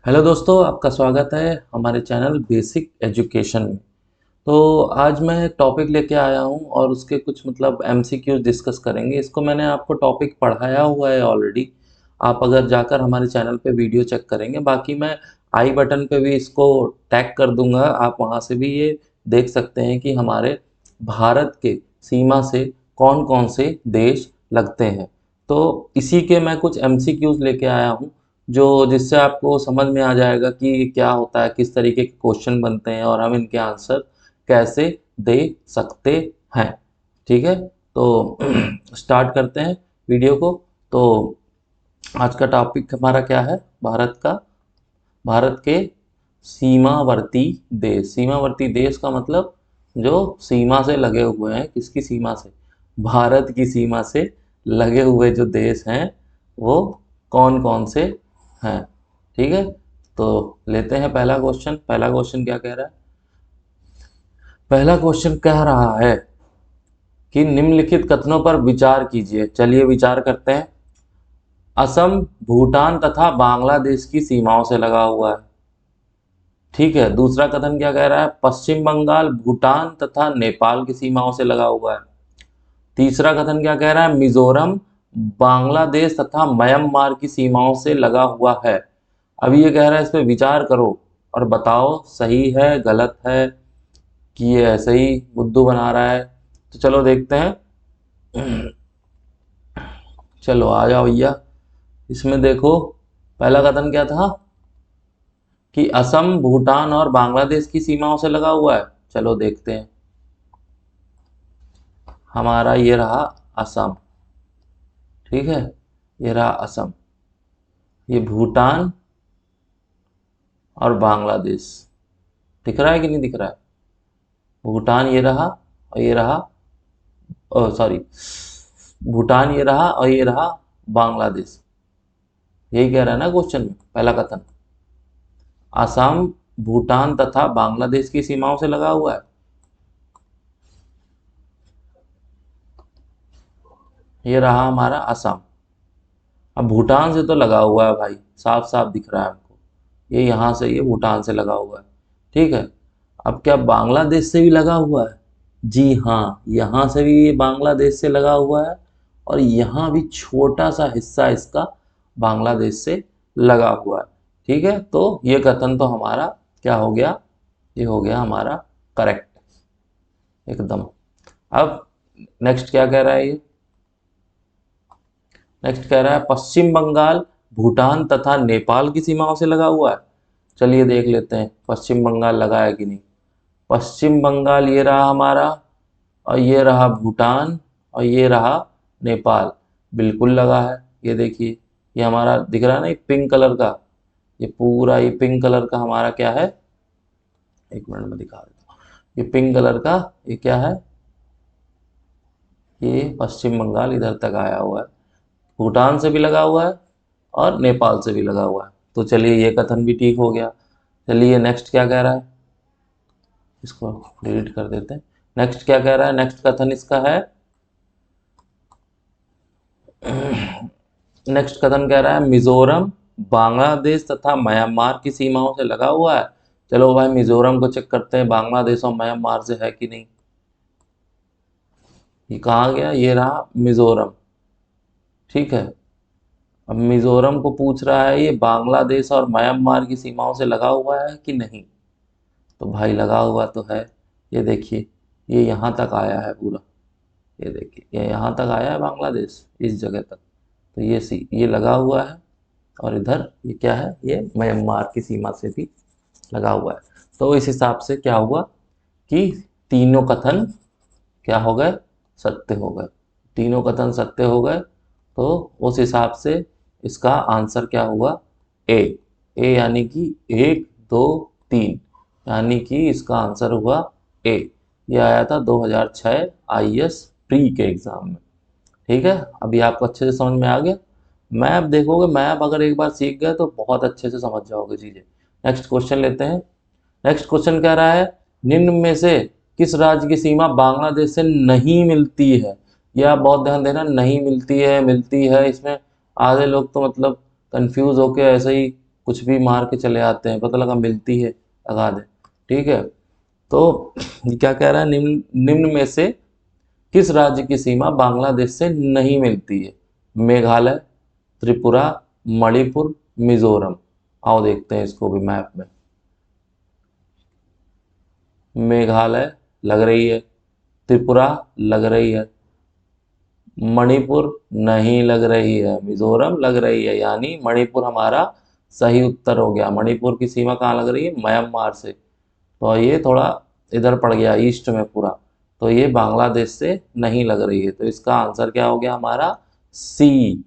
Hello दोस्तों, आपका स्वागत है हमारे चैनल बेसिक एजुकेशन में। तो आज मैं एक टॉपिक लेके आया हूँ और उसके कुछ एमसीक्यूज डिस्कस करेंगे। इसको मैंने आपको टॉपिक पढ़ाया हुआ है ऑलरेडी। आप अगर जाकर हमारे चैनल पे वीडियो चेक करेंगे, बाकी मैं आई बटन पे भी इसको टैग कर दूंगा, आप वहाँ से भी ये देख सकते हैं कि हमारे भारत के सीमा से कौन कौन से देश लगते हैं। तो इसी के मैं कुछ एमसीक्यूज लेके आया हूँ, जो जिससे आपको समझ में आ जाएगा कि क्या होता है, किस तरीके के क्वेश्चन बनते हैं और हम इनके आंसर कैसे दे सकते हैं। ठीक है, तो स्टार्ट करते हैं वीडियो को। तो आज का टॉपिक हमारा क्या है? भारत के सीमावर्ती देश। सीमावर्ती देश का मतलब जो सीमा से लगे हुए हैं। किसकी सीमा से? भारत की सीमा से लगे हुए जो देश हैं वो कौन कौन से हैं। ठीक है, तो लेते हैं पहला क्वेश्चन। पहला क्वेश्चन क्या कह रहा है? पहला क्वेश्चन कह रहा है कि निम्नलिखित कथनों पर विचार कीजिए। चलिए विचार करते हैं। असम भूटान तथा बांग्लादेश की सीमाओं से लगा हुआ है। ठीक है, दूसरा कथन क्या कह रहा है? पश्चिम बंगाल भूटान तथा नेपाल की सीमाओं से लगा हुआ है। तीसरा कथन क्या कह रहा है? मिजोरम बांग्लादेश तथा म्यांमार की सीमाओं से लगा हुआ है। अभी ये कह रहा है इस पे विचार करो और बताओ सही है गलत है, कि ये ऐसे ही बुद्धू बना रहा है। तो चलो देखते हैं। चलो आ जाओ भैया। इसमें देखो, पहला कथन क्या था कि असम भूटान और बांग्लादेश की सीमाओं से लगा हुआ है। चलो देखते हैं। हमारा ये रहा असम। ठीक है, ये रहा असम, ये भूटान और बांग्लादेश। दिख रहा है कि नहीं दिख रहा है? भूटान ये रहा और ये रहा, सॉरी, भूटान ये रहा और ये रहा बांग्लादेश। यही कह रहा है ना क्वेश्चन में पहला कथन? असम भूटान तथा बांग्लादेश की सीमाओं से लगा हुआ है। ये रहा हमारा असम। अब भूटान से तो लगा हुआ है भाई, साफ साफ दिख रहा है हमको। ये यहाँ से, ये भूटान से लगा हुआ है। ठीक है, अब क्या बांग्लादेश से भी लगा हुआ है? जी हाँ, यहाँ से भी ये बांग्लादेश से लगा हुआ है और यहाँ भी छोटा सा हिस्सा इसका बांग्लादेश से लगा हुआ है। ठीक है, तो ये कथन तो हमारा क्या हो गया? ये हो गया हमारा करेक्ट एकदम। अब नेक्स्ट क्या कह रहा है ये? नेक्स्ट कह रहा है पश्चिम बंगाल भूटान तथा नेपाल की सीमाओं से लगा हुआ है। चलिए देख लेते हैं पश्चिम बंगाल लगा है कि नहीं। पश्चिम बंगाल ये रहा हमारा, और ये रहा भूटान, और ये रहा नेपाल। बिल्कुल लगा है। ये देखिए, ये हमारा दिख रहा है ना, ये पिंक कलर का, ये पूरा ये पिंक कलर का हमारा क्या है? एक मिनट में दिखा देता हूँ। ये पिंक कलर का ये क्या है? ये पश्चिम बंगाल इधर तक आया हुआ है। भूटान से भी लगा हुआ है और नेपाल से भी लगा हुआ है। तो चलिए ये कथन भी ठीक हो गया। चलिए नेक्स्ट क्या कह रहा है? इसको डिलीट कर देते हैं। नेक्स्ट क्या कह रहा है? नेक्स्ट कथन इसका है, नेक्स्ट कथन कह रहा है मिजोरम बांग्लादेश तथा म्यांमार की सीमाओं से लगा हुआ है। चलो भाई मिजोरम को चेक करते हैं बांग्लादेश और म्यांमार से है कि नहीं। ये कहाँ गया? ये रहा मिजोरम। ठीक है, अब मिजोरम को पूछ रहा है ये बांग्लादेश और म्यांमार की सीमाओं से लगा हुआ है कि नहीं। तो भाई लगा हुआ तो है। ये देखिए, ये यहाँ तक आया है पूरा। ये देखिए, ये यहाँ तक आया है बांग्लादेश, इस जगह तक। तो ये लगा हुआ है। और इधर ये क्या है? ये म्यांमार की सीमा से भी लगा हुआ है। तो इस हिसाब से क्या हुआ कि तीनों कथन क्या हो गए? सत्य हो गए। तीनों कथन सत्य हो गए। तो उस हिसाब से इसका आंसर क्या हुआ? ए। ए यानी कि 1 2 3, यानी कि इसका आंसर हुआ ए। ये आया था 2006 आईएएस प्री के एग्जाम में। ठीक है, अभी आपको अच्छे से समझ में आ गया। मैप देखोगे, मैप अगर एक बार सीख गए तो बहुत अच्छे से समझ जाओगे चीज़ें। नेक्स्ट क्वेश्चन लेते हैं। नेक्स्ट क्वेश्चन कह रहा है निम्न में से किस राज्य की सीमा बांग्लादेश से नहीं मिलती है? यह आप बहुत ध्यान देना, नहीं मिलती है मिलती है, इसमें आधे लोग तो कंफ्यूज होके ऐसे ही कुछ भी मार के चले आते हैं, पता लगा मिलती है, लगा दें। ठीक है, तो ये क्या कह रहा है, निम्न निम्न में से किस राज्य की सीमा बांग्लादेश से नहीं मिलती है? मेघालय, त्रिपुरा, मणिपुर, मिजोरम। आओ देखते हैं इसको भी मैप में। मेघालय लग रही है, त्रिपुरा लग रही है, मणिपुर नहीं लग रही है, मिजोरम लग रही है, यानी मणिपुर हमारा सही उत्तर हो गया। मणिपुर की सीमा कहाँ लग रही है? म्यांमार से। तो ये थोड़ा इधर पड़ गया ईस्ट में पूरा, तो ये बांग्लादेश से नहीं लग रही है। तो इसका आंसर क्या हो गया हमारा? सी।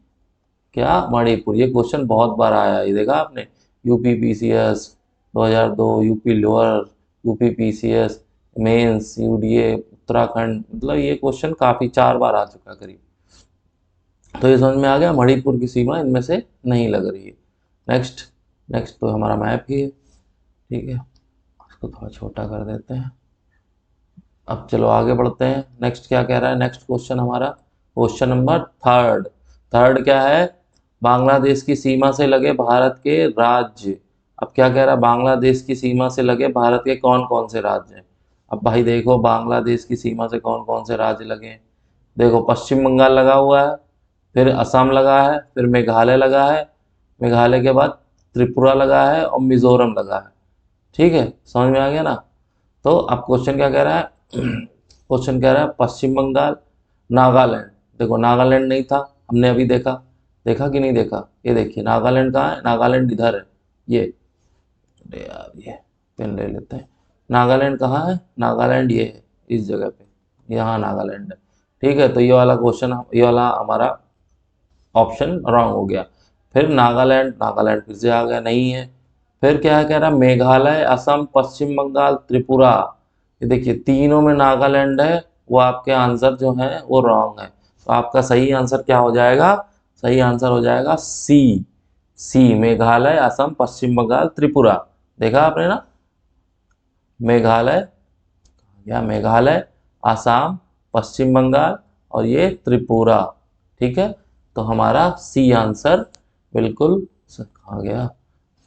क्या? मणिपुर। ये क्वेश्चन बहुत बार आया है, ये देखा आपने, UP PCS 2002, UP lower, UP PCS mains, UDA Uttarakhand, मतलब ये क्वेश्चन काफ़ी 4 बार आ चुका करीब। तो ये समझ में आ गया, मणिपुर की सीमा इनमें से नहीं लग रही है। नेक्स्ट नेक्स्ट तो हमारा मैप ही है। ठीक है, इसको थोड़ा छोटा कर देते हैं। अब चलो आगे बढ़ते हैं। नेक्स्ट क्या कह रहा है? नेक्स्ट क्वेश्चन हमारा क्वेश्चन नंबर थर्ड। थर्ड क्या है? बांग्लादेश की सीमा से लगे भारत के राज्य। अब क्या कह रहा है? बांग्लादेश की सीमा से लगे भारत के कौन कौन से राज्य हैं? अब भाई देखो, बांग्लादेश की सीमा से कौन कौन से राज्य लगे हैं। देखो, पश्चिम बंगाल लगा हुआ है, फिर असम लगा है, फिर मेघालय लगा है, मेघालय के बाद त्रिपुरा लगा है और मिजोरम लगा है। ठीक है, समझ में आ गया ना? तो अब क्वेश्चन क्या कह रहा है? क्वेश्चन कह रहा है पश्चिम बंगाल, नागालैंड। देखो, नागालैंड नहीं था, हमने अभी देखा, देखा कि नहीं देखा? ये देखिए, नागालैंड कहाँ है? नागालैंड इधर है, ये, अरे यार ये पेन ले लेते हैं। नागालैंड कहाँ है? नागालैंड ये है, इस जगह पे, यहाँ नागालैंड है। ठीक है, तो ये वाला क्वेश्चन, ये वाला हमारा ऑप्शन रॉन्ग हो गया। फिर नागालैंड, नागालैंड फिर से आ गया, नहीं है। फिर क्या है कह रहा? मेघालय, असम, पश्चिम बंगाल, त्रिपुरा। ये देखिए, तीनों में नागालैंड है, वो आपके आंसर जो है वो रॉन्ग है। तो आपका सही आंसर क्या हो जाएगा? सही आंसर हो जाएगा सी। सी, मेघालय, असम, पश्चिम बंगाल, त्रिपुरा। देखा आपने ना? मेघालय, या मेघालय, आसाम, पश्चिम बंगाल और ये त्रिपुरा। ठीक है, तो हमारा सी आंसर बिल्कुल आ गया,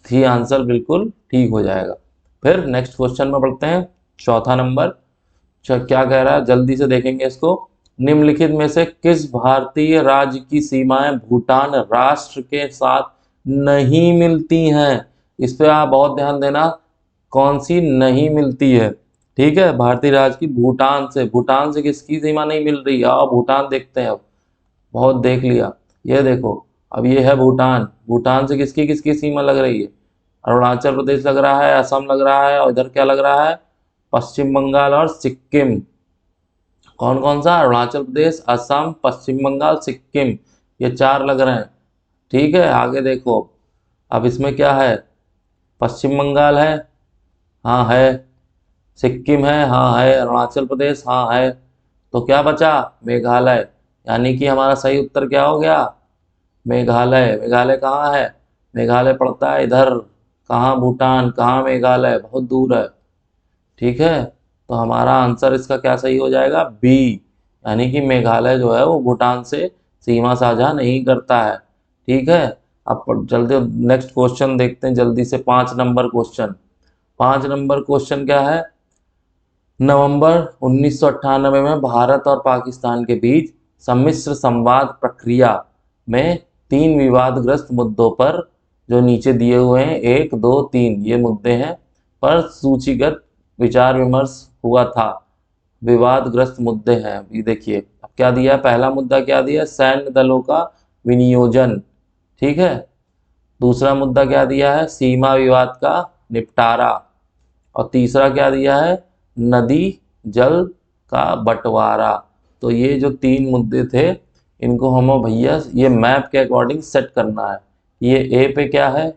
सी आंसर बिल्कुल ठीक हो जाएगा। फिर नेक्स्ट क्वेश्चन में बढ़ते हैं, चौथा नंबर। क्या कह रहा है, जल्दी से देखेंगे इसको। निम्नलिखित में से किस भारतीय राज्य की सीमाएं भूटान राष्ट्र के साथ नहीं मिलती हैं? इस पे आप बहुत ध्यान देना, कौन सी नहीं मिलती है। ठीक है, भारतीय राज्य की भूटान से, भूटान से किसकी सीमा नहीं मिल रही है? आओ भूटान देखते हैं। अब बहुत देख लिया, ये देखो, अब ये है भूटान। भूटान से किसकी किसकी सीमा लग रही है? अरुणाचल प्रदेश लग रहा है, असम लग रहा है, और इधर क्या लग रहा है? पश्चिम बंगाल और सिक्किम। कौन कौन सा? अरुणाचल प्रदेश, असम, पश्चिम बंगाल, सिक्किम, ये 4 लग रहे हैं। ठीक है, आगे देखो, अब इसमें क्या है? पश्चिम बंगाल है, हाँ है, सिक्किम है, हाँ है, अरुणाचल प्रदेश, हाँ है, तो क्या बचा? मेघालय। यानी कि हमारा सही उत्तर क्या हो गया? मेघालय। मेघालय कहाँ है? मेघालय पड़ता है इधर। कहाँ? भूटान। कहाँ? मेघालय, बहुत दूर है। ठीक है, तो हमारा आंसर इसका क्या सही हो जाएगा? बी, यानी कि मेघालय जो है वो भूटान से सीमा साझा नहीं करता है। ठीक है, अब जल्दी नेक्स्ट क्वेश्चन देखते हैं जल्दी से, 5 नंबर क्वेश्चन। 5 नंबर क्वेश्चन क्या है? नवंबर 1998 में भारत और पाकिस्तान के बीच सम्मिश्र संवाद प्रक्रिया में 3 विवादग्रस्त मुद्दों पर, जो नीचे दिए हुए हैं 1, 2, 3 ये मुद्दे हैं, पर सूचीगत विचार विमर्श हुआ था। विवादग्रस्त मुद्दे हैं, ये देखिए। अब क्या दिया है? पहला मुद्दा क्या दिया है? सैन्य दलों का विनियोजन। ठीक है, दूसरा मुद्दा क्या दिया है? सीमा विवाद का निपटारा। और तीसरा क्या दिया है? नदी जल का बंटवारा। तो ये जो 3 मुद्दे थे, इनको हमें भैया ये मैप के अकॉर्डिंग सेट करना है। ये ए पे क्या है,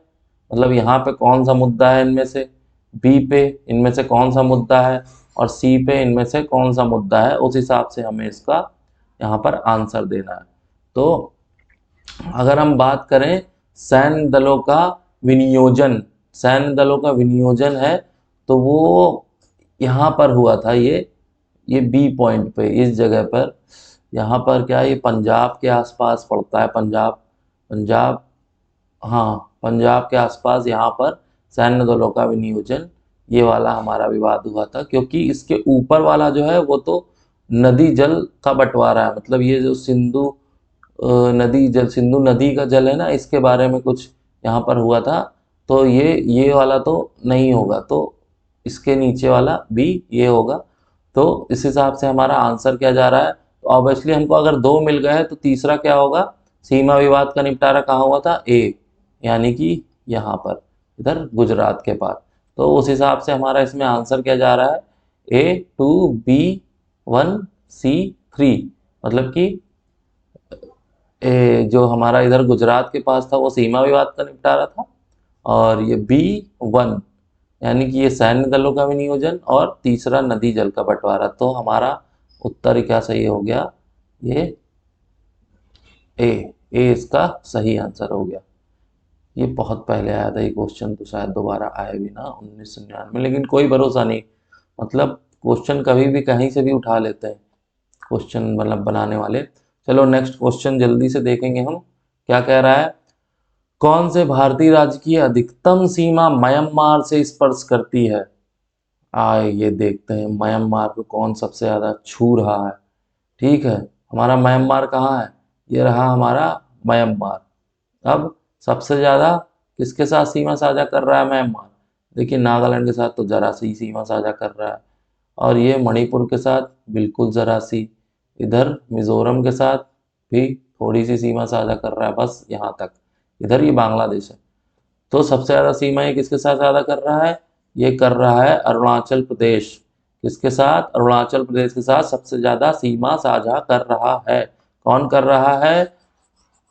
मतलब यहाँ पे कौन सा मुद्दा है इनमें से, बी पे इनमें से कौन सा मुद्दा है, और सी पे इनमें से कौन सा मुद्दा है, उस हिसाब से हमें इसका यहाँ पर आंसर देना है। तो अगर हम बात करें सैन्य दलों का विनियोजन, सैन्य दलों का विनियोजन है, तो वो यहाँ पर हुआ था, ये बी पॉइंट पे, इस जगह पर। यहाँ पर क्या, ये पंजाब के आसपास पड़ता है, पंजाब, पंजाब, हाँ पंजाब के आसपास यहाँ पर सैन्य दलों का विनियोजन, ये वाला हमारा विवाद हुआ था, क्योंकि इसके ऊपर वाला जो है वो तो नदी जल का बंटवारा है। मतलब ये जो नदी जल, सिंधु नदी का जल है ना, इसके बारे में कुछ यहाँ पर हुआ था। तो ये वाला तो नहीं होगा, तो इसके नीचे वाला भी ये होगा। तो इस हिसाब से हमारा आंसर क्या जा रहा है, तो ऑब्वियसली हमको अगर दो मिल गए हैं तो तीसरा क्या होगा, सीमा विवाद का निपटारा कहाँ हुआ था, ए, यानी कि यहाँ पर, इधर गुजरात के पास। तो उस हिसाब से हमारा इसमें आंसर क्या जा रहा है, A2B1C3, मतलब कि जो हमारा इधर गुजरात के पास था वो सीमा विवाद का निपटारा था, और ये B1 यानी कि ये सैन्य दलों का विनियोजन, और तीसरा नदी जल का बंटवारा। तो हमारा उत्तर क्या सही हो गया, ये ए ए इसका सही आंसर हो गया। ये बहुत पहले आया था ये क्वेश्चन, तो शायद दोबारा आए भी ना 1999 में, लेकिन कोई भरोसा नहीं। मतलब क्वेश्चन कभी भी कहीं से भी उठा लेते हैं क्वेश्चन, मतलब बनाने वाले। चलो नेक्स्ट क्वेश्चन जल्दी से देखेंगे हम, क्या कह रहा है, कौन से भारतीय राज्य की अधिकतम सीमा म्यांमार से स्पर्श करती है। आए ये देखते हैं म्यांमार को कौन सबसे ज़्यादा छू रहा है। ठीक है, हमारा म्यांमार कहाँ है, ये रहा हमारा म्यांमार। अब सबसे ज़्यादा किसके साथ सीमा साझा कर रहा है म्यांमार, देखिए नागालैंड के साथ तो जरा सी सीमा साझा कर रहा है, और ये मणिपुर के साथ बिल्कुल जरा सी, इधर मिजोरम के साथ भी थोड़ी सी सीमा साझा कर रहा है, बस यहाँ तक, इधर ये बांग्लादेश है। तो सबसे ज़्यादा सीमा ये किसके साथ ज़्यादा कर रहा है, ये कर रहा है अरुणाचल प्रदेश। किसके साथ, अरुणाचल प्रदेश के साथ सबसे ज़्यादा सीमा साझा कर रहा है। कौन कर रहा है,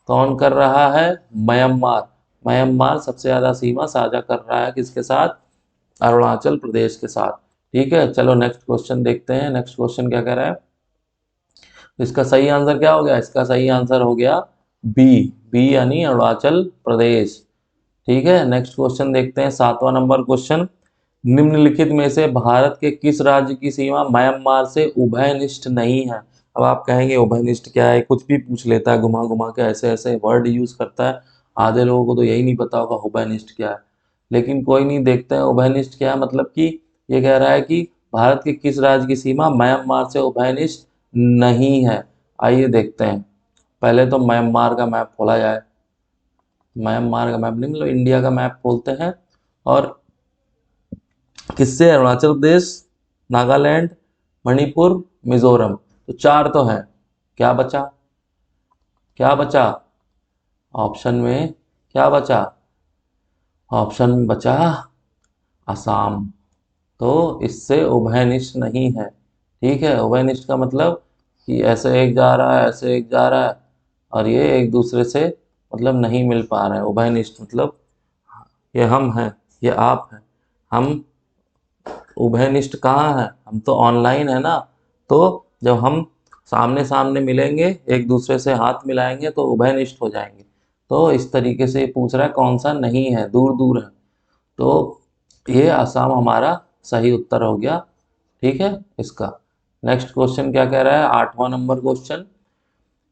कौन कर रहा है, म्यांमार। म्यांमार सबसे ज़्यादा सीमा साझा कर रहा है किसके साथ, अरुणाचल प्रदेश के साथ। ठीक है, चलो नेक्स्ट क्वेश्चन देखते हैं, नेक्स्ट क्वेश्चन क्या कह रहा है। तो इसका सही आंसर क्या हो गया, इसका सही आंसर हो गया बी, बी यानी अरुणाचल प्रदेश। ठीक है, नेक्स्ट क्वेश्चन देखते हैं, 7वां नंबर क्वेश्चन, निम्नलिखित में से भारत के किस राज्य की सीमा म्यांमार से उभयनिष्ठ नहीं है। अब आप कहेंगे उभयनिष्ठ क्या है, कुछ भी पूछ लेता है घुमा घुमा के, ऐसे ऐसे वर्ड यूज करता है, आधे लोगों को तो यही नहीं पता होगा उभयनिष्ठ क्या है। लेकिन कोई नहीं, देखते हैं उभयनिष्ठ क्या है, मतलब कि ये कह रहा है कि भारत के किस राज्य की सीमा म्यांमार से उभयनिष्ठ नहीं है। आइए देखते हैं, पहले तो म्यांमार का मैप खोला जाए। म्यांमार का मैप नहीं, मतलब इंडिया का मैप खोलते हैं, और किससे, अरुणाचल प्रदेश, नागालैंड, मणिपुर, मिजोरम, तो चार तो हैं। क्या बचा, क्या बचा, ऑप्शन में क्या बचा, ऑप्शन में बचा असम। तो इससे उभयनिष्ठ नहीं है। ठीक है, उभयनिष्ठ का मतलब कि ऐसे एक जा रहा है, ऐसे एक जा रहा है, और ये एक दूसरे से मतलब नहीं मिल पा रहे हैं। उभयनिष्ठ मतलब ये हम हैं, ये आप हैं, हम उभयनिष्ठ कहाँ है, हम तो ऑनलाइन है ना। तो जब हम सामने सामने मिलेंगे, एक दूसरे से हाथ मिलाएंगे, तो उभयनिष्ठ हो जाएंगे। तो इस तरीके से पूछ रहा है कौन सा नहीं है, दूर दूर है। तो ये आसाम हमारा सही उत्तर हो गया। ठीक है, इसका नेक्स्ट क्वेश्चन क्या कह रहा है, 8वां नंबर क्वेश्चन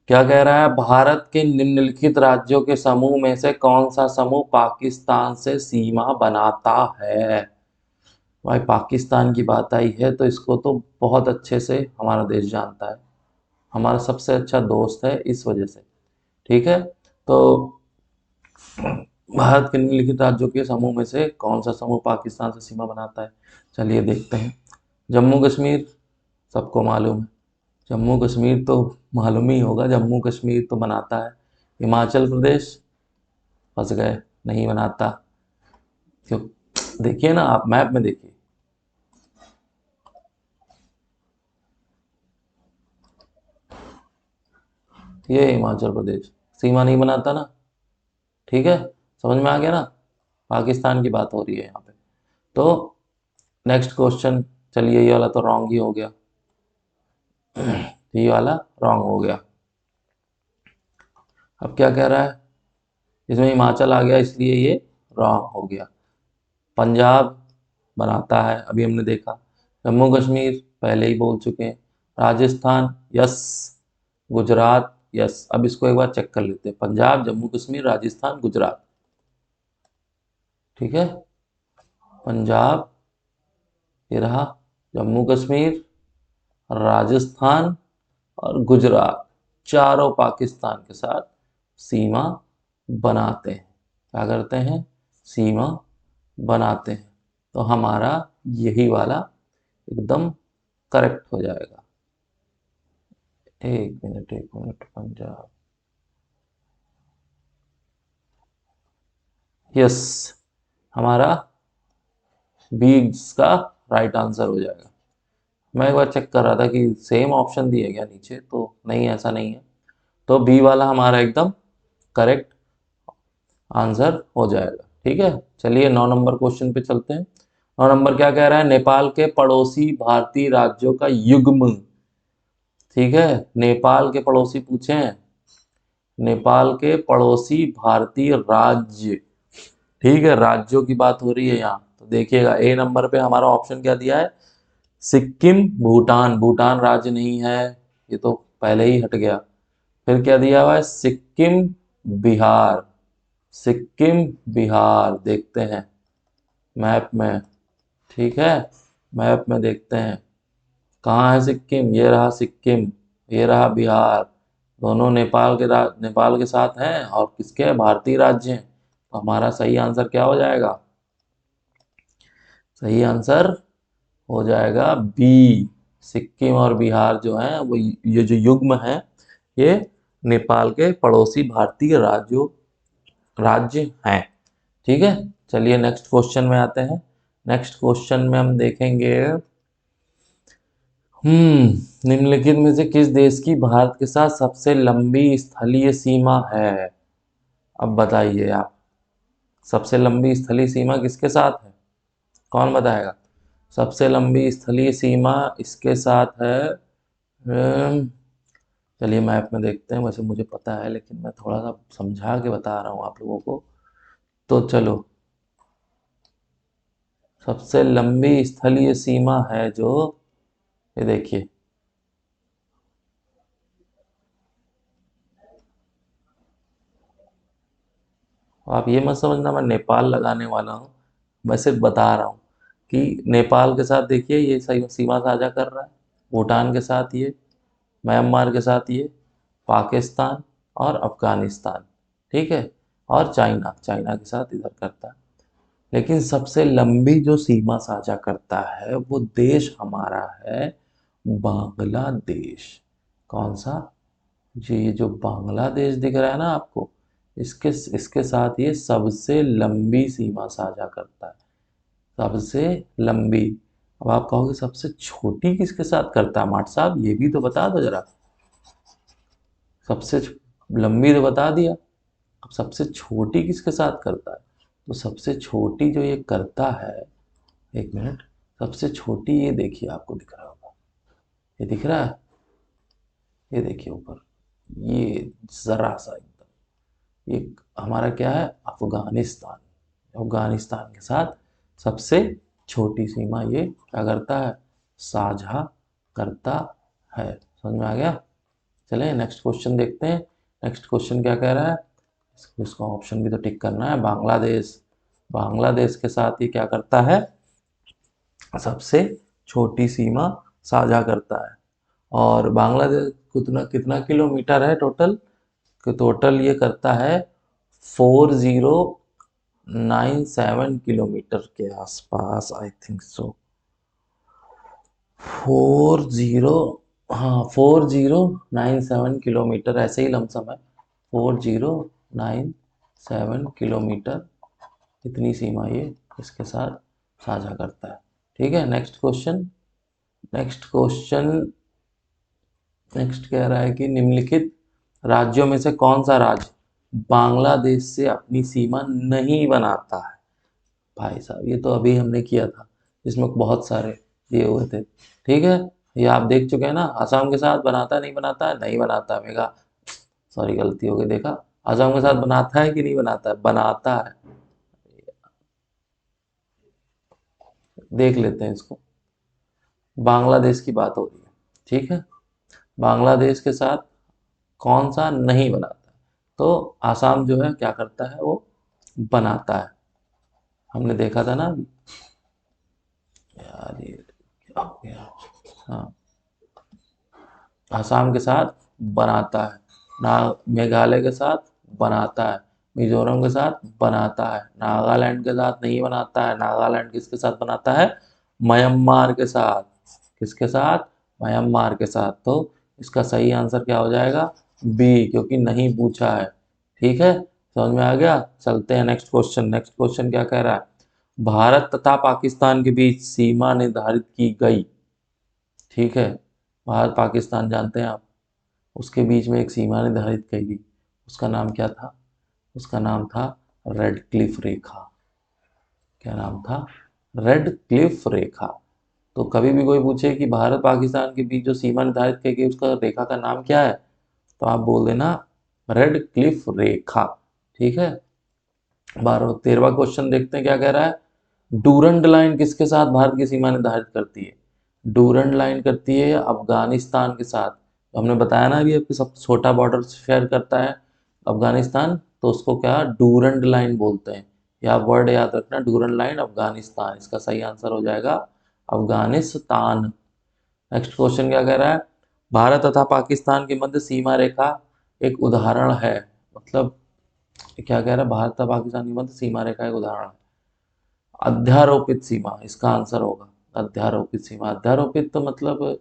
क्या कह रहा है, भारत के निम्नलिखित राज्यों के समूह में से कौन सा समूह पाकिस्तान से सीमा बनाता है। भाई पाकिस्तान की बात आई है तो इसको तो बहुत अच्छे से हमारा देश जानता है, हमारा सबसे अच्छा दोस्त है इस वजह से। ठीक है, तो भारत के निम्नलिखित राज्यों के समूह में से कौन सा समूह पाकिस्तान से सीमा बनाता है, चलिए देखते हैं। जम्मू कश्मीर, सबको मालूम है, जम्मू कश्मीर तो मालूम ही होगा, जम्मू कश्मीर तो बनाता है। हिमाचल प्रदेश, फंस गए, नहीं बनाता। क्यों, देखिए ना आप मैप में देखिए, ये हिमाचल प्रदेश सीमा नहीं बनाता ना। ठीक है, समझ में आ गया ना, पाकिस्तान की बात हो रही है यहाँ पे। तो नेक्स्ट क्वेश्चन, चलिए ये वाला तो रॉन्ग ही हो गया, ये वाला रॉन्ग हो गया। अब क्या कह रहा है, इसमें हिमाचल आ गया इसलिए ये रॉन्ग हो गया। पंजाब बनाता है, अभी हमने देखा। जम्मू कश्मीर पहले ही बोल चुके हैं। Rajasthan yes, Gujarat yes. अब इसको एक बार चेक कर लेते हैं, पंजाब, जम्मू कश्मीर, राजस्थान, गुजरात। ठीक है, पंजाब, ये रहा जम्मू कश्मीर, राजस्थान और गुजरात, चारों पाकिस्तान के साथ सीमा बनाते हैं। क्या करते हैं? सीमा बनाते हैं। तो हमारा यही वाला एकदम करेक्ट हो जाएगा। एक मिनट, एक मिनट, पंजाब, यस, हमारा बी इसका राइट आंसर हो जाएगा। मैं एक बार चेक कर रहा था कि सेम ऑप्शन दिए क्या नीचे, तो नहीं, ऐसा नहीं है। तो बी वाला हमारा एकदम करेक्ट आंसर हो जाएगा। ठीक है, चलिए 9 नंबर क्वेश्चन पे चलते हैं। 9 नंबर क्या कह रहा है? नेपाल के पड़ोसी भारतीय राज्यों का युग्म। ठीक है, नेपाल के पड़ोसी पूछे हैं, नेपाल के पड़ोसी भारतीय राज्य। ठीक है, राज्यों की बात हो रही है यहाँ। तो देखिएगा, ए नंबर पे हमारा ऑप्शन क्या दिया है? सिक्किम, भूटान। भूटान राज्य नहीं है, ये तो पहले ही हट गया। फिर क्या दिया हुआ है? सिक्किम, बिहार। सिक्किम, बिहार, देखते हैं मैप में। ठीक है, मैप में देखते हैं कहाँ है सिक्किम। ये रहा सिक्किम, ये रहा बिहार। दोनों नेपाल के साथ हैं और किसके हैं? भारतीय राज्य हैं। तो हमारा सही आंसर क्या हो जाएगा? सही आंसर हो जाएगा बी। सिक्किम और बिहार जो है वो, ये जो युग्म है, ये नेपाल के पड़ोसी भारतीय राज्य हैं। ठीक है, चलिए नेक्स्ट क्वेश्चन में आते हैं। नेक्स्ट क्वेश्चन में हम देखेंगे, निम्नलिखित में से किस देश की भारत के साथ सबसे लंबी स्थलीय सीमा है? अब बताइए आप, सबसे लंबी स्थलीय सीमा किसके साथ है? कौन बताएगा? सबसे लंबी स्थलीय सीमा इसके साथ है, चलिए मैप में देखते हैं। वैसे मुझे पता है, लेकिन मैं थोड़ा सा समझा के बता रहा हूँ आप लोगों को। तो चलो, सबसे लंबी स्थलीय सीमा है जो, ये देखिए, आप ये मत समझना मैं नेपाल लगाने वाला हूँ, मैं सिर्फ बता रहा हूँ कि नेपाल के साथ देखिए ये सही सीमा साझा कर रहा है, भूटान के साथ ये, म्यांमार के साथ ये, पाकिस्तान और अफगानिस्तान। ठीक है, और चाइना, चाइना के साथ इधर करता है। लेकिन सबसे लंबी जो सीमा साझा करता है वो देश हमारा है बांग्लादेश। कौन सा? जी, ये जो बांग्लादेश दिख रहा है ना आपको, इसके इसके साथ ये सबसे लंबी सीमा साझा करता है। सबसे लंबी। अब आप कहोगे सबसे छोटी किसके साथ करता है? माट साहब ये भी तो बता दो जरा। सबसे लंबी तो बता दिया, अब सबसे छोटी किसके साथ करता है? तो सबसे छोटी जो ये करता है, एक मिनट, सबसे छोटी ये देखिए, आपको दिख रहा होगा, ये दिख रहा है, ये देखिए ऊपर, ये जरा सा एकदम, ये हमारा क्या है? अफगानिस्तान। अफगानिस्तान के साथ सबसे छोटी सीमा ये क्या करता है? साझा करता है। समझ में आ गया? चलें नेक्स्ट क्वेश्चन देखते हैं। नेक्स्ट क्वेश्चन क्या कह रहा है? इसका ऑप्शन भी तो टिक करना है। बांग्लादेश, बांग्लादेश के साथ ये क्या करता है? सबसे छोटी सीमा साझा करता है। और बांग्लादेश कितना कितना किलोमीटर है टोटल? टोटल ये करता है 4097 किलोमीटर के आसपास, आई थिंक सो। 40, हाँ, 4097 किलोमीटर, ऐसे ही लमसम है। 4097 किलोमीटर, इतनी सीमा ये इसके साथ साझा करता है। ठीक है, next question. Next question, next कह रहा है कि निम्नलिखित राज्यों में से कौन सा राज्य बांग्लादेश से अपनी सीमा नहीं बनाता है? भाई साहब ये तो अभी हमने किया था, इसमें बहुत सारे ये हुए थे। ठीक है, ये आप देख चुके हैं ना। असम के साथ बनाता है, नहीं बनाता है? नहीं बनाता है। मेगा सॉरी, गलती हो गई। देखा, असम के साथ बनाता है कि नहीं बनाता है? बनाता है। देख लेते हैं इसको, बांग्लादेश की बात हो रही है। ठीक है, बांग्लादेश के साथ कौन सा नहीं बनाता है? तो आसाम जो है क्या करता है? वो बनाता है। हमने देखा था ना अभी। यार ये क्या हो गया। हाँ, असम के साथ बनाता है ना, मेघालय के साथ बनाता है, मिजोरम के साथ बनाता है, नागालैंड के साथ नहीं बनाता है। नागालैंड किसके साथ बनाता है? म्यांमार के साथ। किसके साथ? म्यांमार के साथ। तो इसका सही आंसर क्या हो जाएगा? बी, क्योंकि नहीं पूछा है। ठीक है, समझ में आ गया। चलते हैं नेक्स्ट क्वेश्चन। नेक्स्ट क्वेश्चन क्या कह रहा है? भारत तथा पाकिस्तान के बीच सीमा निर्धारित की गई। ठीक है, भारत पाकिस्तान जानते हैं आप, उसके बीच में एक सीमा निर्धारित की गई। उसका नाम क्या था? उसका नाम था रेड क्लिफ रेखा। क्या नाम था? रेड क्लिफ रेखा। तो कभी भी कोई पूछे कि भारत पाकिस्तान के बीच जो सीमा निर्धारित की गई उसका रेखा का नाम क्या है, तो आप बोल देना रेड क्लिफ रेखा। ठीक है, 13वां क्वेश्चन देखते हैं क्या कह रहा है। डूरंड लाइन किसके साथ भारत की सीमा निर्धारित करती है? डूरंड लाइन करती है अफगानिस्तान के साथ। हमने बताया ना अभी, आपके सब छोटा बॉर्डर शेयर करता है अफगानिस्तान, तो उसको क्या डूरंड लाइन बोलते हैं। या वर्ड याद रखना, डूरंड लाइन अफगानिस्तान। इसका सही आंसर हो जाएगा अफगानिस्तान। नेक्स्ट क्वेश्चन क्या कह रहा है? भारत तथा पाकिस्तान के मध्य सीमा रेखा एक उदाहरण है। मतलब क्या कह रहा है? भारत तथा पाकिस्तान के मध्य सीमा रेखा एक उदाहरण है। अध्यारोपित सीमा इसका आंसर होगा। अध्यारोपित सीमा, अध्यारोपित तो मतलब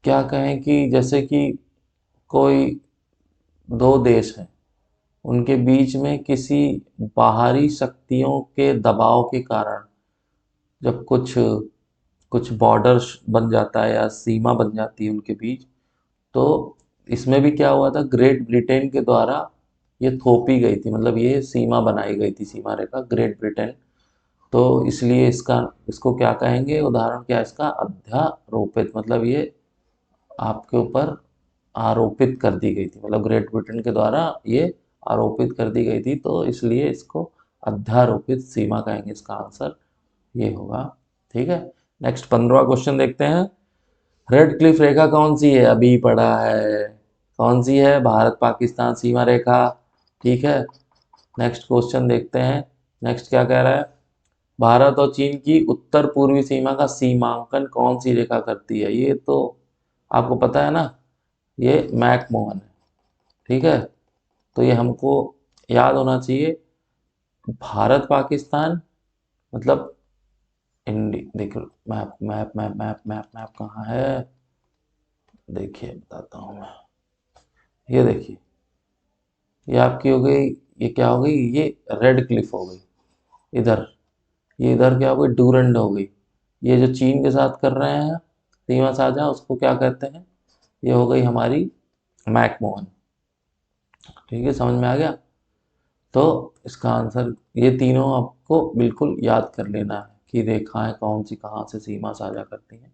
क्या कहें कि जैसे कि कोई दो देश हैं, उनके बीच में किसी बाहरी शक्तियों के दबाव के कारण जब कुछ कुछ बॉर्डर बन जाता है या सीमा बन जाती है उनके बीच, तो इसमें भी क्या हुआ था, ग्रेट ब्रिटेन के द्वारा ये थोपी गई थी। मतलब ये सीमा बनाई गई थी, सीमा रेखा, ग्रेट ब्रिटेन। तो इसलिए इसका, इसको क्या कहेंगे, उदाहरण क्या है इसका? अध्यारोपित। मतलब ये आपके ऊपर आरोपित कर दी गई थी, मतलब ग्रेट ब्रिटेन के द्वारा ये आरोपित कर दी गई थी, तो इसलिए इसको अध्यारोपित सीमा कहेंगे। इसका आंसर ये होगा। ठीक है, नेक्स्ट 15वां क्वेश्चन देखते हैं। रेड क्लिफ रेखा कौन सी है? अभी पढ़ा है। कौन सी है? भारत पाकिस्तान सीमा रेखा। ठीक है, नेक्स्ट क्वेश्चन देखते हैं। नेक्स्ट क्या कह रहा है? भारत और चीन की उत्तर पूर्वी सीमा का सीमांकन कौन सी रेखा करती है? ये तो आपको पता है ना, ये मैकमोहन है। ठीक है, तो ये हमको याद होना चाहिए। भारत पाकिस्तान मतलब देखो, map map map map map map कहाँ है? देखिए बताता हूँ मैं। ये देखिए, ये आपकी हो गई, ये क्या हो गई? ये रेड क्लिफ हो गई इधर। ये इधर क्या हो गई? डूरंड हो गई। ये जो चीन के साथ कर रहे हैं सीमा साझा, उसको क्या कहते हैं? ये हो गई हमारी मैकमोहन। ठीक है, समझ में आ गया। तो इसका आंसर, ये तीनों आपको बिल्कुल याद कर लेना है कि रेखाएं कौन सी कहाँ से सीमा साझा करती हैं।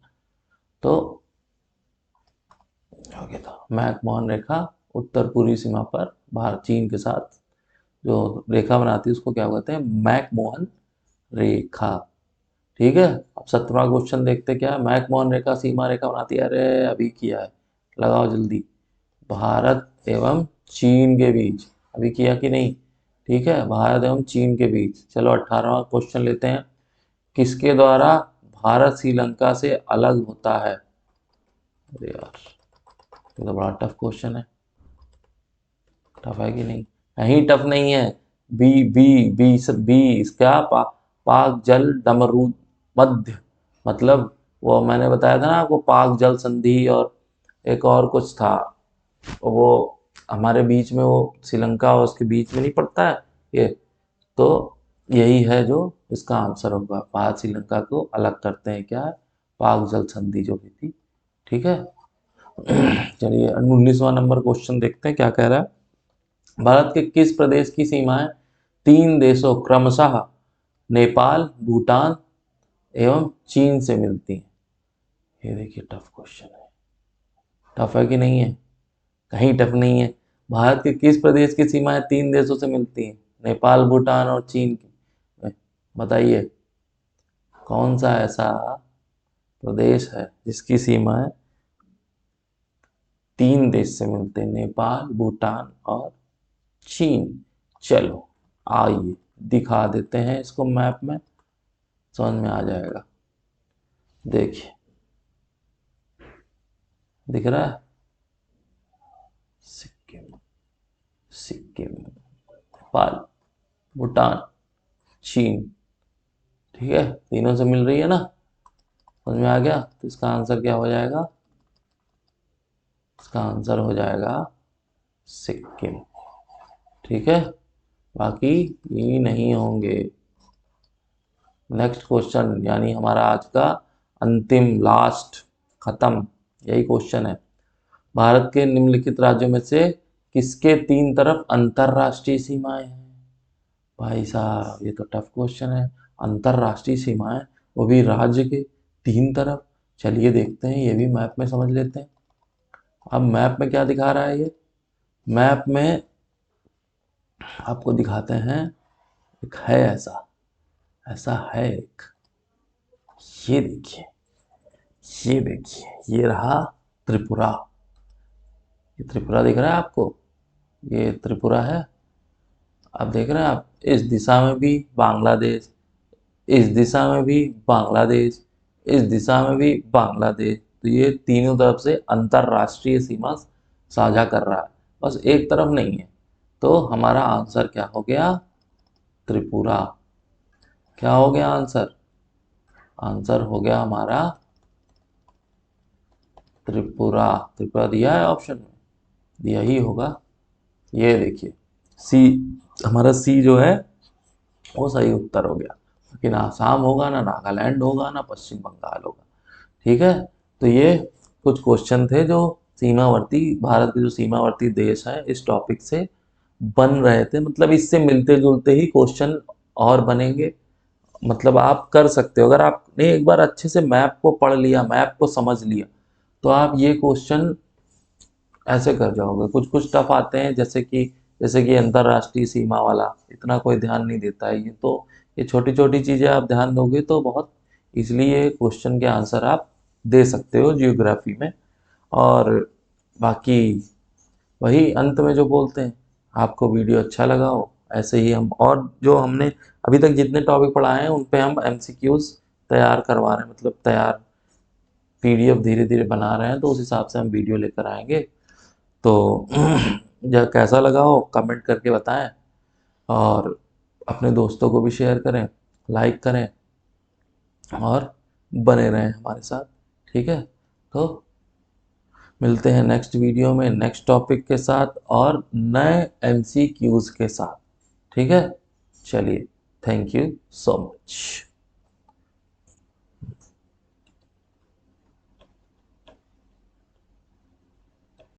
तो हो गया था मैकमोहन रेखा, उत्तर पूर्वी सीमा पर भारत चीन के साथ जो रेखा बनाती है उसको क्या कहते हैं? मैकमोहन रेखा। ठीक है, अब 17वां क्वेश्चन देखते क्या है। मैकमोहन रेखा सीमा रेखा बनाती है, अरे अभी किया है, लगाओ जल्दी। भारत एवं चीन के बीच, अभी किया कि नहीं? ठीक है, भारत एवं चीन के बीच। चलो 18वां क्वेश्चन लेते हैं। किसके द्वारा भारत श्रीलंका से अलग होता है? अरे यार, ये तो बड़ा टफ क्वेश्चन है। टफ है कि नहीं? कहीं टफ नहीं है। बी बी बी सब बी इसका पाक जल डमरू मध्य। मतलब वो मैंने बताया था ना आपको, पाक जल संधि और एक और कुछ था, वो हमारे बीच में, वो श्रीलंका और उसके बीच में नहीं पड़ता है ये। तो यही है जो इसका आंसर होगा। भारत श्रीलंका को अलग करते हैं क्या? पाक जल संधि जो हुई थी। ठीक है, चलिए 19वां नंबर क्वेश्चन देखते हैं क्या कह रहा है। भारत के किस प्रदेश की सीमाएं तीन देशों क्रमशः नेपाल, भूटान एवं चीन से मिलती हैं? ये देखिए टफ क्वेश्चन है। टफ है कि नहीं है? कहीं टफ नहीं है। भारत के किस प्रदेश की सीमाएं तीन देशों से मिलती हैं? नेपाल, भूटान और चीन की। बताइए कौन सा ऐसा प्रदेश है जिसकी सीमाएं तीन देश से मिलते हैं? नेपाल, भूटान और चीन। चलो आइए दिखा देते हैं इसको मैप में, समझ में आ जाएगा। देखिए दिख रहा है, सिक्किम, सिक्किम, नेपाल, भूटान, चीन। ठीक है, तीनों से मिल रही है ना, समझ में आ गया। तो इसका आंसर क्या हो जाएगा, इसका आंसर हो जाएगा सिक्किम। ठीक है, बाकी ये नहीं होंगे। नेक्स्ट क्वेश्चन, यानी हमारा आज का अंतिम, लास्ट, खत्म, यही क्वेश्चन है। भारत के निम्नलिखित राज्यों में से किसके तीन तरफ अंतरराष्ट्रीय सीमाएं हैं? भाई साहब ये तो टफ क्वेश्चन है। अंतरराष्ट्रीय सीमाएं, वो भी राज्य के तीन तरफ। चलिए देखते हैं, ये भी मैप में समझ लेते हैं। अब मैप में क्या दिखा रहा है ये, मैप में आपको दिखाते हैं, एक है ऐसा, ऐसा है एक, ये देखिए, ये देखिए, ये रहा त्रिपुरा। ये त्रिपुरा दिख रहा है आपको, ये त्रिपुरा है। आप देख रहे हैं, आप इस दिशा में भी बांग्लादेश, इस दिशा में भी बांग्लादेश, इस दिशा में भी बांग्लादेश। तो ये तीनों तरफ से अंतरराष्ट्रीय सीमा साझा कर रहा है, बस एक तरफ नहीं है। तो हमारा आंसर क्या हो गया, त्रिपुरा। क्या हो गया आंसर, आंसर हो गया हमारा त्रिपुरा। त्रिपुरा दिया है ऑप्शन में, दिया ही होगा। ये देखिए सी, हमारा सी जो है वो सही उत्तर हो गया। लेकिन आसाम होगा ना, नागालैंड होगा ना, पश्चिम बंगाल होगा। ठीक है, तो ये कुछ क्वेश्चन थे जो सीमावर्ती, भारत के जो सीमावर्ती देश हैं इस टॉपिक से बन रहे थे। मतलब इससे मिलते जुलते ही क्वेश्चन और बनेंगे। मतलब आप कर सकते हो, अगर आपने एक बार अच्छे से मैप को पढ़ लिया, मैप को समझ लिया, तो आप ये क्वेश्चन ऐसे कर जाओगे। कुछ कुछ टफ आते हैं, जैसे कि अंतरराष्ट्रीय सीमा वाला इतना कोई ध्यान नहीं देता है। ये तो ये छोटी छोटी चीज़ें आप ध्यान दोगे तो बहुत इसलिए क्वेश्चन के आंसर आप दे सकते हो जियोग्राफी में। और बाकी वही अंत में जो बोलते हैं, आपको वीडियो अच्छा लगा हो, ऐसे ही हम और जो हमने अभी तक जितने टॉपिक पढ़ाए हैं उन पे हम एमसीक्यूज तैयार करवा रहे हैं, मतलब तैयार पीडीएफ धीरे धीरे बना रहे हैं। तो उस हिसाब से हम वीडियो लेकर आएंगे। तो जब कैसा लगा हो कमेंट करके बताएं, और अपने दोस्तों को भी शेयर करें, लाइक करें, और बने रहें हमारे साथ। ठीक है, तो मिलते हैं नेक्स्ट वीडियो में नेक्स्ट टॉपिक के साथ और नए एमसीक्यूज के साथ। ठीक है, चलिए, थैंक यू सो मच।